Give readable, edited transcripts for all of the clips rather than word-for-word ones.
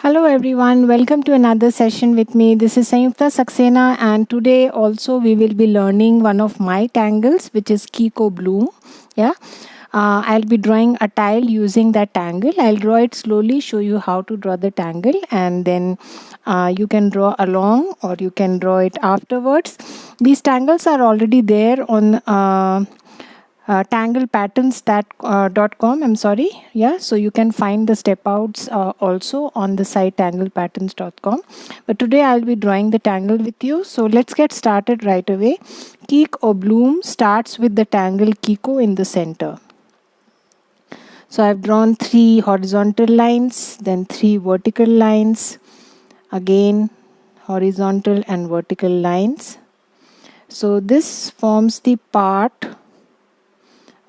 Hello everyone, welcome to another session with me. This is Sanyukta Saxena, and today also we will be learning one of my tangles, which is Keek-o-bloom. Yeah, I'll be drawing a tile using that tangle. I'll draw it slowly, show you how to draw the tangle, and then you can draw along or you can draw it afterwards. These tangles are already there on tanglepatterns.com. I'm sorry. Yeah, so you can find the step outs also on the site tanglepatterns.com. But today I'll be drawing the tangle with you. So let's get started right away. Keek-o-bloom starts with the tangle Kiko in the center. So I've drawn 3 horizontal lines, then 3 vertical lines, again horizontal and vertical lines. So this forms the part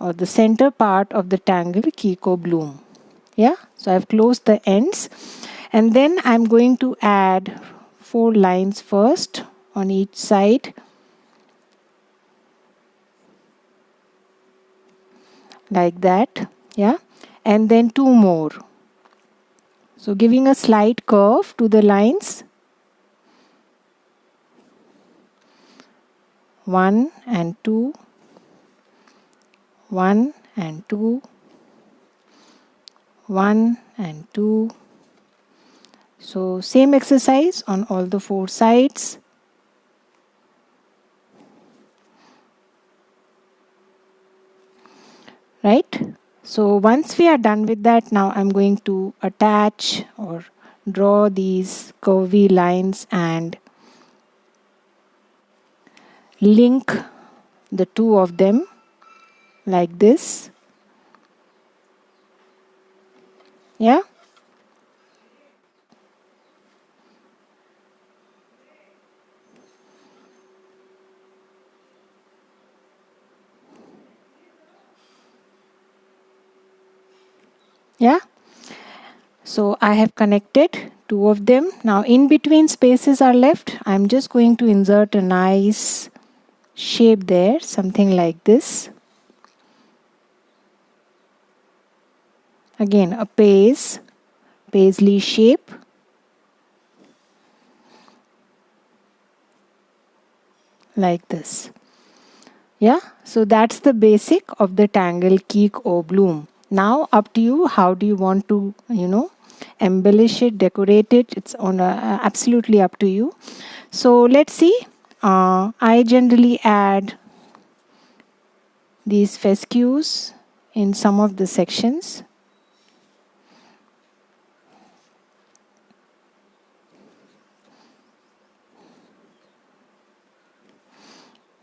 or the center part of the tangle Keek-o-bloom. Yeah, so I've closed the ends, and then I'm going to add 4 lines first on each side, like that. Yeah, and then 2 more. So giving a slight curve to the lines. 1 and 2, 1 and 2, 1 and 2. So same exercise on all the 4 sides. Right? So once we are done with that, now I'm going to attach or draw these curvy lines and link the two of them like this. Yeah. Yeah. So I have connected 2 of them. Now in between spaces are left. I'm just going to insert a nice shape there, something like this. Again, a paisley shape. Like this. Yeah, so that's the basic of the Tangle Keek-o-bloom. Now up to you, how do you want to, embellish it, decorate it? It's on absolutely up to you. So let's see. I generally add these fescues in some of the sections.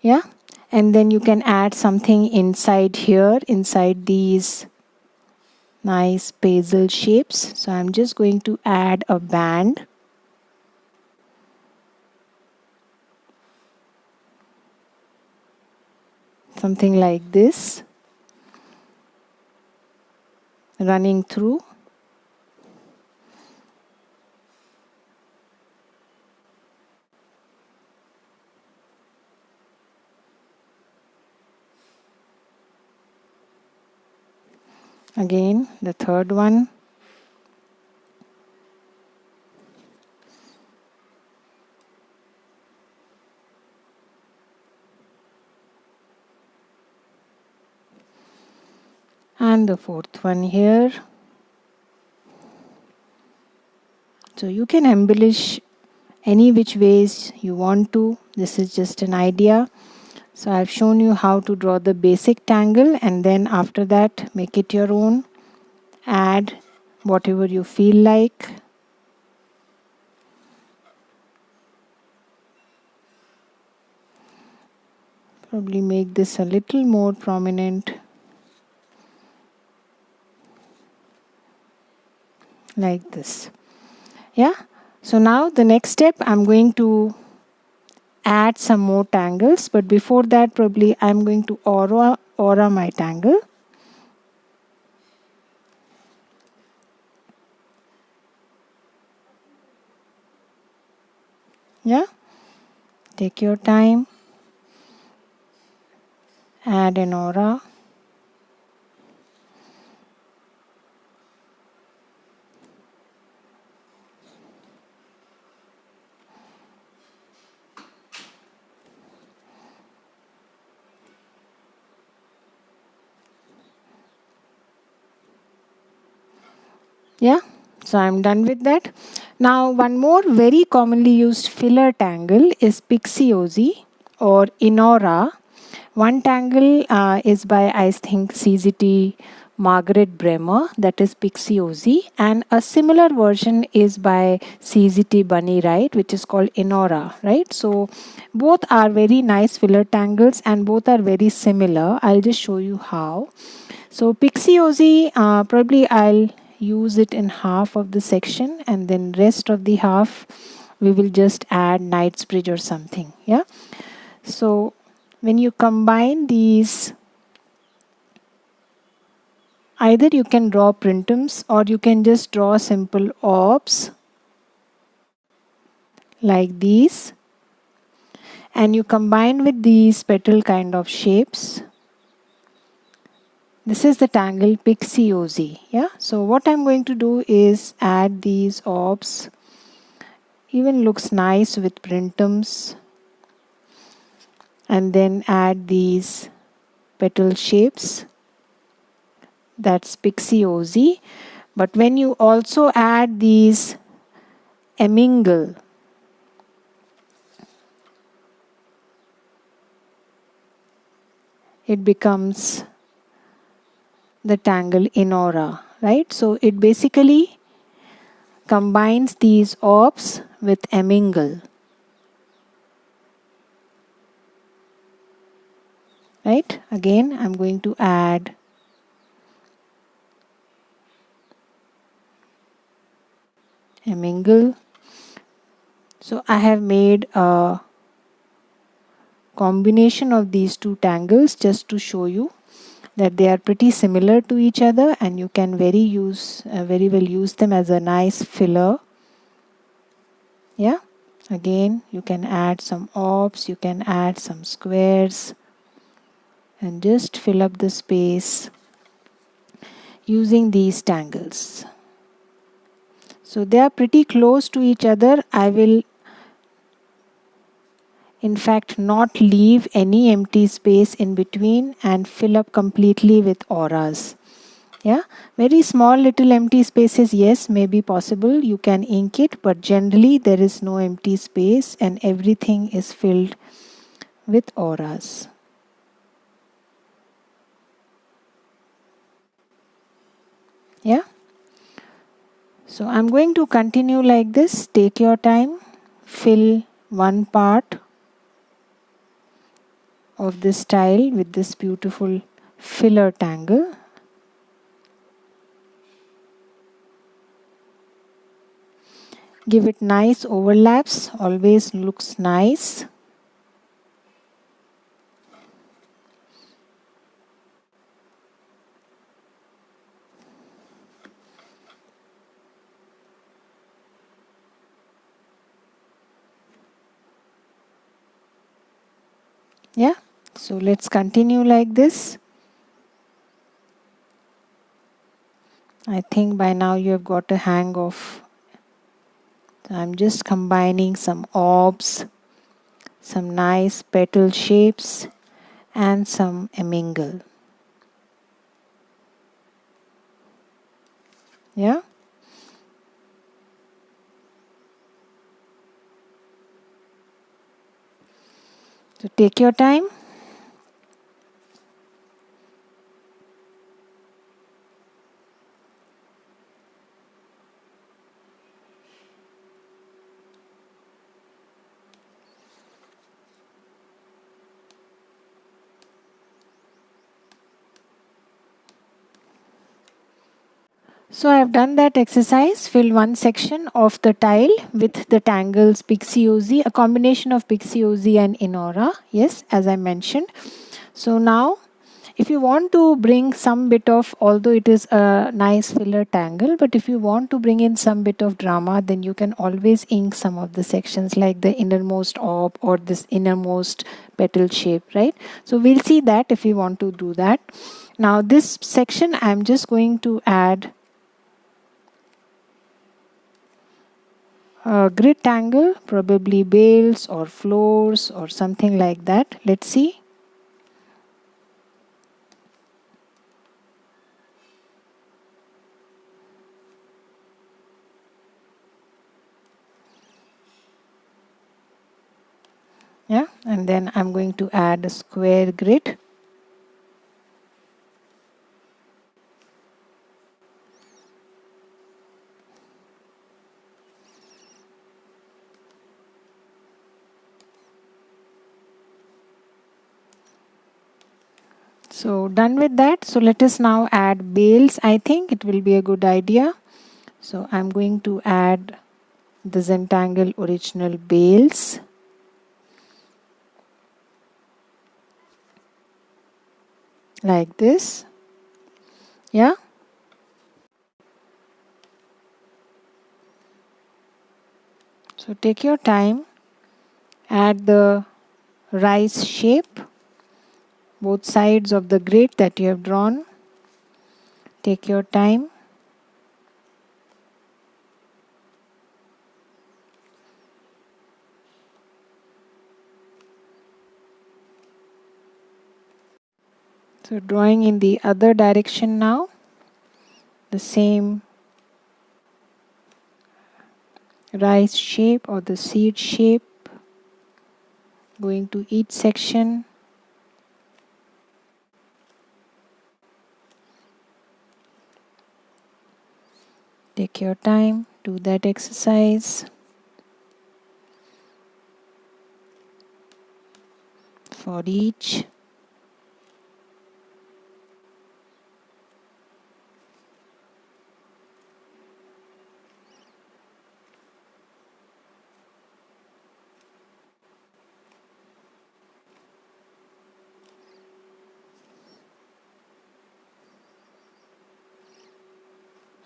Yeah, and then you can add something inside here, inside these nice basil shapes. So I'm just going to add a band. Something like this, running through. Again, the third one. And the fourth one here. So you can embellish any which ways you want to. This is just an idea. So I've shown you how to draw the basic tangle, and then after that make it your own. Add whatever you feel like. Probably make this a little more prominent. Like this. Yeah. So now the next step, I'm going to add some more tangles, but before that probably I'm going to aura my tangle. Yeah, take your time, add an aura. Yeah, so I'm done with that. Now, one more very commonly used filler tangle is Pixiosi or Inora. One tangle is by, I think, CZT Margaret Bremer, that is Pixiosi, and a similar version is by CZT Bunny, right, which is called Inora, right? So both are very nice filler tangles and both are very similar. I'll just show you how. So Pixiosi, probably I'll use it in half of the section, and then rest of the half we will just add Knightsbridge or something. Yeah. So when you combine these, either you can draw printums or you can just draw simple orbs like these, and you combine with these petal kind of shapes. This is the tangle Pixiosi. Yeah. So what I'm going to do is add these orbs. Even looks nice with printums, and then add these petal shapes. That's Pixiosi. But when you also add these emingle, it becomes the tangle Inora, right? So it basically combines these orbs with emingle, right? Again, I'm going to add emingle. So I have made a combination of these two tangles just to show you that they are pretty similar to each other, and you can very well use them as a nice filler. Yeah, again you can add some orbs, you can add some squares, and just fill up the space using these tangles. So they are pretty close to each other. I will in fact not leave any empty space in between and fill up completely with auras. Yeah, very small little empty spaces, yes, may be possible. You can ink it, but generally there is no empty space and everything is filled with auras. Yeah. So I'm going to continue like this. Take your time, fill one part of this tile with this beautiful filler tangle. Give it nice overlaps, always looks nice. Yeah, so let's continue like this. I think by now you have got a hang of. So I'm just combining some orbs, some nice petal shapes, and some emingle. Yeah. So take your time. So I have done that exercise. Fill one section of the tile with the tangles Pixiosi, a combination of Pixiosi and Inora. Yes, as I mentioned. So now, if you want to bring some bit of, although it is a nice filler tangle, but if you want to bring in some bit of drama, then you can always ink some of the sections like the innermost orb or this innermost petal shape, right? So we'll see that if you want to do that. Now this section, I'm just going to add a grid tangle, probably bales or floors or something like that. Let's see. and then I'm going to add a square grid. So done with that. So let us now add bales. I think it will be a good idea. So I'm going to add the Zentangle original bales. Like this. Yeah. So take your time. Add the rice shape. Both sides of the grid that you have drawn. Take your time. So drawing in the other direction now. The same rice shape or the seed shape. Going to each section. Take your time, do that exercise. For each.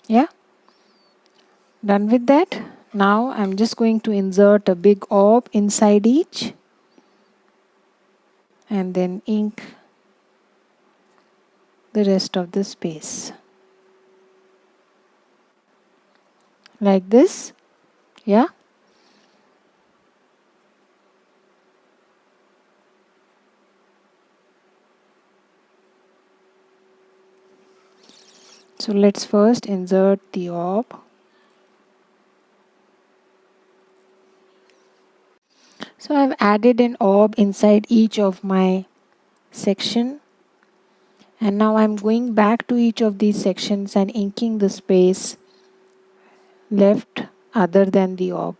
Yeah, done with that. Now I'm just going to insert a big orb inside each and then ink the rest of the space. Like this. Yeah. So let's first insert the orb. So I've added an orb inside each of my section, and now I'm going back to each of these sections and inking the space left other than the orb.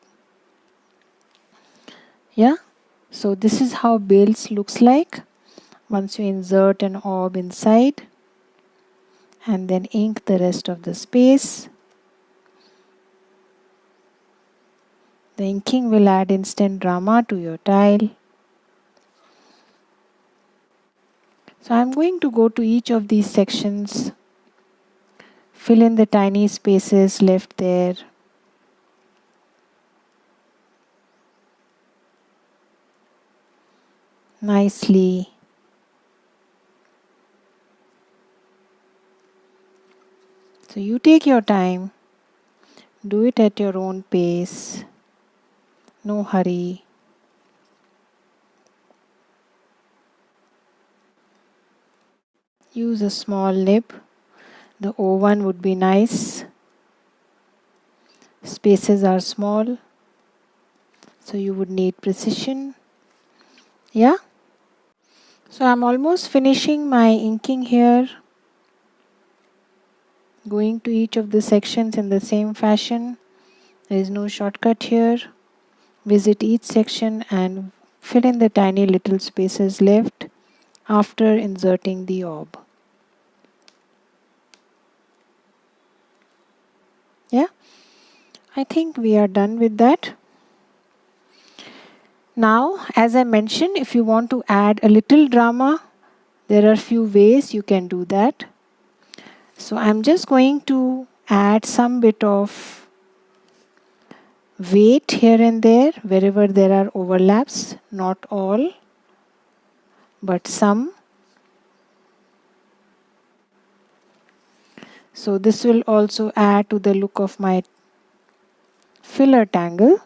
Yeah, so this is how Bales looks like once you insert an orb inside and then ink the rest of the space. The inking will add instant drama to your tile. So I'm going to go to each of these sections, fill in the tiny spaces left there. Nicely. So you take your time, do it at your own pace, no hurry. Use a small nib. The O1 would be nice. Spaces are small, so you would need precision. Yeah. So I'm almost finishing my inking here. Going to each of the sections in the same fashion. There is no shortcut here. Visit each section and fill in the tiny little spaces left after inserting the orb. Yeah, I think we are done with that. Now, as I mentioned, if you want to add a little drama, there are few ways you can do that. So I'm just going to add some bit of weight here and there wherever there are overlaps, not all, but some. So this will also add to the look of my filler tangle.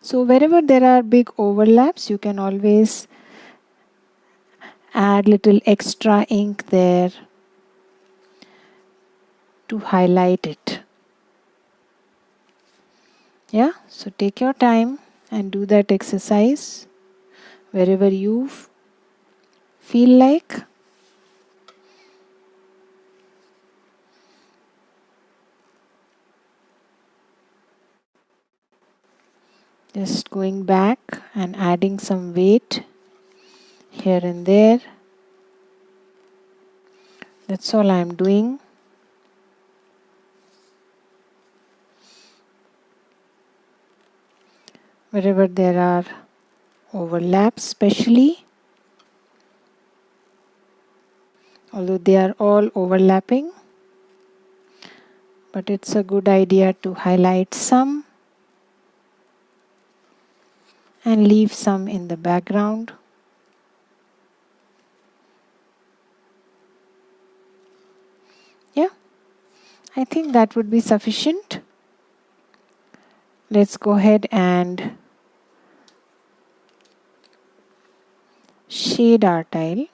So wherever there are big overlaps, you can always add little extra ink there to highlight it. Yeah, so take your time and do that exercise. wherever you feel like. Just going back and adding some weight here and there. That's all I'm doing. Wherever there are overlaps, especially, although they are all overlapping, but it's a good idea to highlight some and leave some in the background. Yeah, I think that would be sufficient. Let's go ahead and shade our tile.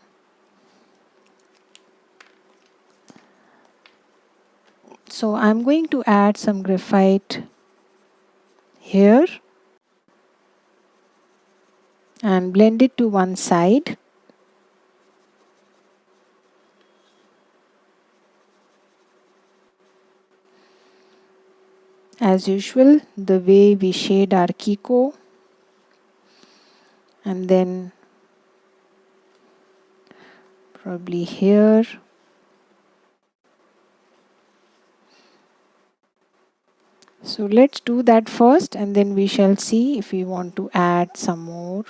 So I'm going to add some graphite here and blend it to one side. As usual, the way we shade our Kiko, and then probably here. So let's do that first, and then we shall see if we want to add some more.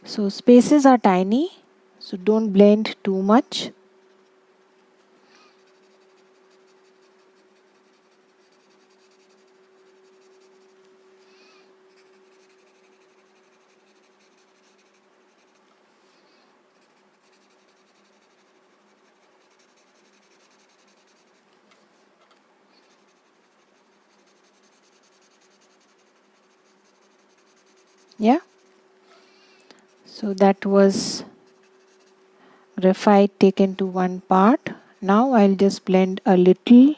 So spaces are tiny, so don't blend too much. Yeah. So that was graphite taken to one part. Now I'll just blend a little.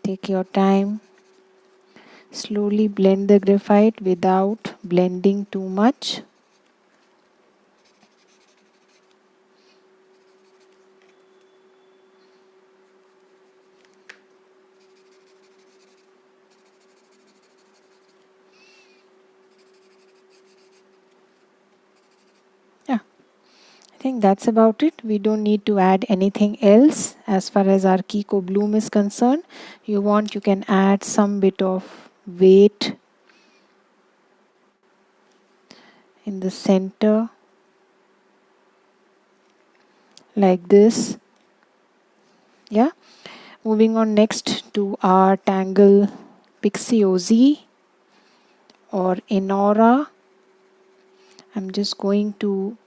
Take your time. Slowly blend the graphite without blending too much. Yeah, I think that's about it. We don't need to add anything else as far as our Keek-o-bloom is concerned. You can add some bit of weight in the center like this. Yeah. Moving on next to our Tangle Pixie or Enora. I'm just going to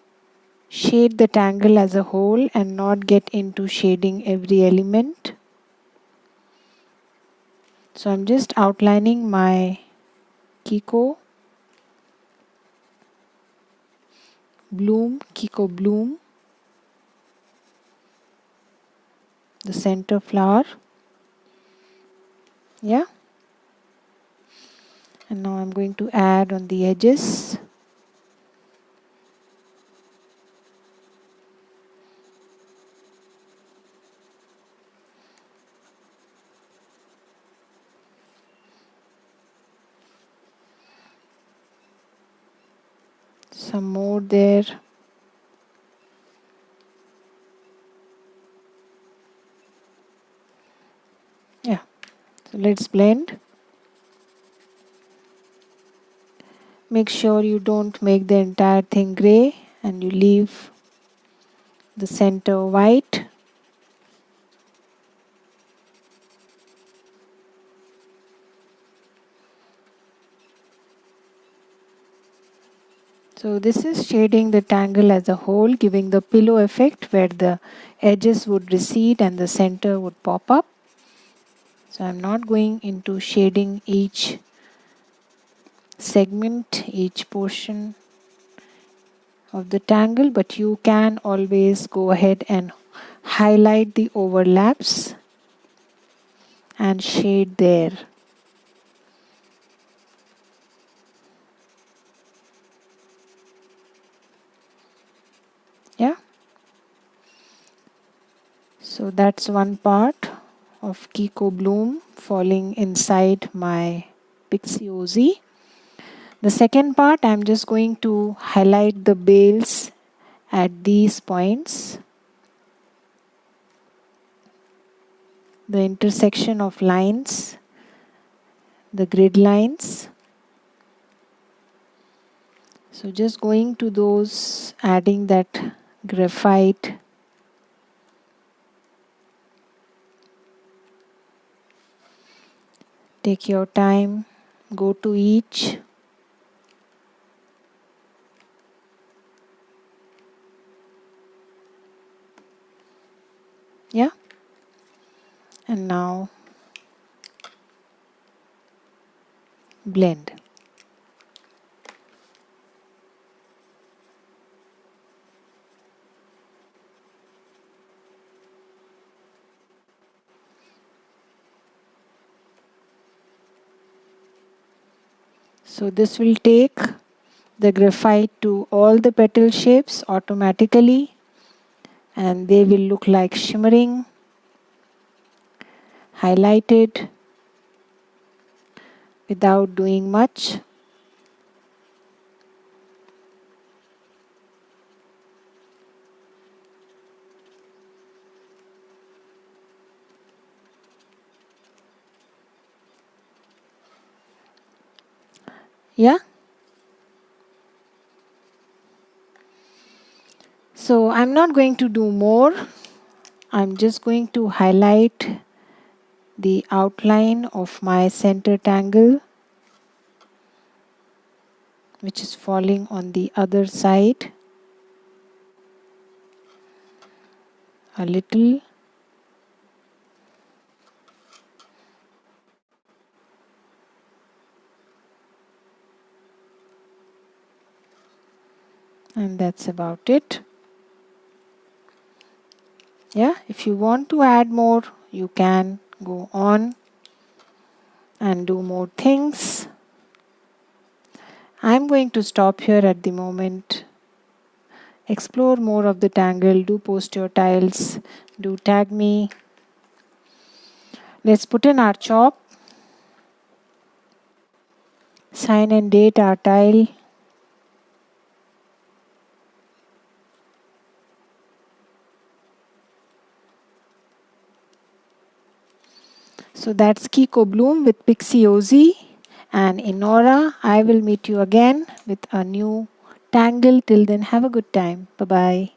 shade the tangle as a whole and not get into shading every element. So I'm just outlining my Kiko-bloom, Kiko-bloom, the center flower. Yeah. And now I'm going to add on the edges. Some more there. Yeah. So let's blend. Make sure you don't make the entire thing gray and you leave the center white. So this is shading the tangle as a whole, giving the pillow effect where the edges would recede and the center would pop up. So I'm not going into shading each segment, each portion of the tangle, but you can always go ahead and highlight the overlaps and shade there. Yeah. So that's one part of Keek-o-bloom falling inside my Pixie OZ. The second part, I'm just going to highlight the bales at these points, the intersection of lines, the grid lines. So just going to those, adding that graphite. Take your time, go to each. Yeah. And now blend. So this will take the graphite to all the petal shapes automatically, and they will look like shimmering, highlighted without doing much. Yeah. So I'm not going to do more. I'm just going to highlight the outline of my center tangle, which is falling on the other side a little. And that's about it. Yeah, if you want to add more, you can go on and do more things. I'm going to stop here at the moment. Explore more of the tangle. Do post your tiles. Do tag me. Let's put in our chalk. Sign and date our tile. So that's Keek-o-bloom with Pixie OZ. And in Nora, I will meet you again with a new tangle. Till then, have a good time. Bye-bye.